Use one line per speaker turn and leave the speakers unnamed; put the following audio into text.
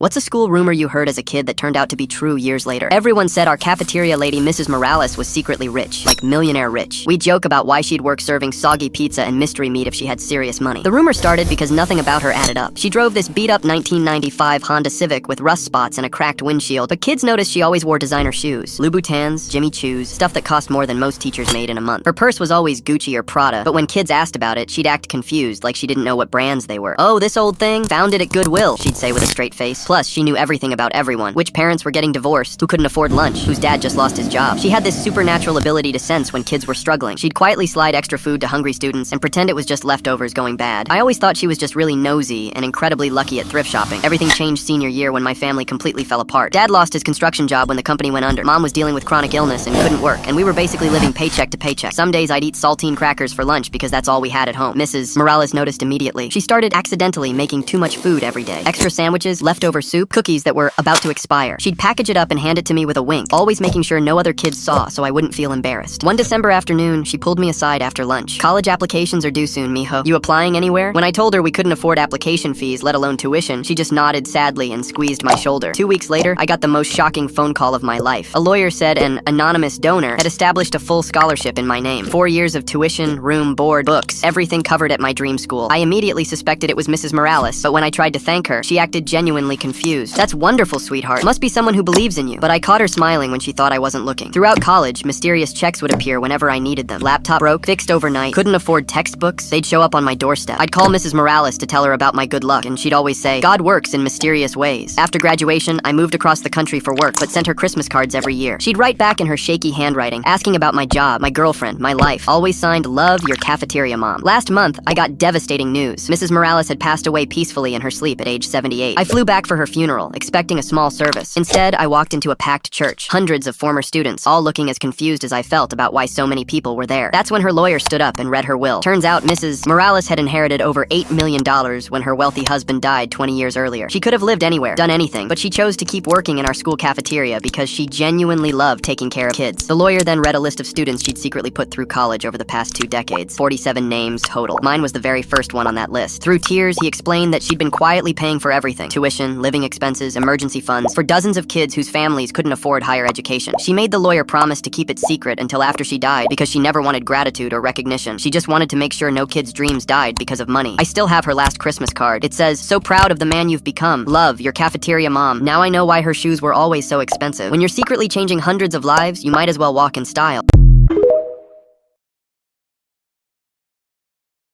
What's a school rumor you heard as a kid that turned out to be true years later? Everyone said our cafeteria lady, Mrs. Morales, was secretly rich, like millionaire rich. We joke about why she'd work serving soggy pizza and mystery meat if she had serious money. The rumor started because nothing about her added up. She drove this beat-up 1995 Honda Civic with rust spots and a cracked windshield, but kids noticed she always wore designer shoes. Louboutins, Jimmy Choos, stuff that cost more than most teachers made in a month. Her purse was always Gucci or Prada, but when kids asked about it, she'd act confused, like she didn't know what brands they were. "Oh, this old thing? Found it at Goodwill," she'd say with a straight face. Plus, she knew everything about everyone. Which parents were getting divorced, who couldn't afford lunch, whose dad just lost his job. She had this supernatural ability to sense when kids were struggling. She'd quietly slide extra food to hungry students and pretend it was just leftovers going bad. I always thought she was just really nosy and incredibly lucky at thrift shopping. Everything changed senior year when my family completely fell apart. Dad lost his construction job when the company went under. Mom was dealing with chronic illness and couldn't work, and we were basically living paycheck to paycheck. Some days I'd eat saltine crackers for lunch because that's all we had at home. Mrs. Morales noticed immediately. She started accidentally making too much food every day. Extra sandwiches, leftover soup, cookies that were about to expire. She'd package it up and hand it to me with a wink, always making sure no other kids saw so I wouldn't feel embarrassed. One December afternoon, she pulled me aside after lunch. "College applications are due soon, mijo. You applying anywhere?" When I told her we couldn't afford application fees, let alone tuition, she just nodded sadly and squeezed my shoulder. 2 weeks later, I got the most shocking phone call of my life. A lawyer said an anonymous donor had established a full scholarship in my name. 4 years of tuition, room, board, books, everything covered at my dream school. I immediately suspected it was Mrs. Morales, but when I tried to thank her, she acted genuinely confused. "That's wonderful, sweetheart. Must be someone who believes in you." But I caught her smiling when she thought I wasn't looking. Throughout college, mysterious checks would appear whenever I needed them. Laptop broke, fixed overnight, couldn't afford textbooks, they'd show up on my doorstep. I'd call Mrs. Morales to tell her about my good luck, and she'd always say, "God works in mysterious ways." After graduation, I moved across the country for work, but sent her Christmas cards every year. She'd write back in her shaky handwriting, asking about my job, my girlfriend, my life. Always signed, "Love, your cafeteria mom." Last month, I got devastating news. Mrs. Morales had passed away peacefully in her sleep at age 78. I flew back for her funeral, expecting a small service. Instead, I walked into a packed church, hundreds of former students, all looking as confused as I felt about why so many people were there. That's when her lawyer stood up and read her will. Turns out Mrs. Morales had inherited over $8 million when her wealthy husband died 20 years earlier. She could have lived anywhere, done anything, but she chose to keep working in our school cafeteria because she genuinely loved taking care of kids. The lawyer then read a list of students she'd secretly put through college over the past 2 decades. 47 names total. Mine was the very first one on that list. Through tears, he explained that she'd been quietly paying for everything: tuition, living expenses, emergency funds, for dozens of kids whose families couldn't afford higher education. She made the lawyer promise to keep it secret until after she died because she never wanted gratitude or recognition. She just wanted to make sure no kids' dreams died because of money. I still have her last Christmas card. It says, "So proud of the man you've become. Love, your cafeteria mom." Now I know why her shoes were always so expensive. When you're secretly changing hundreds of lives, you might as well walk in style.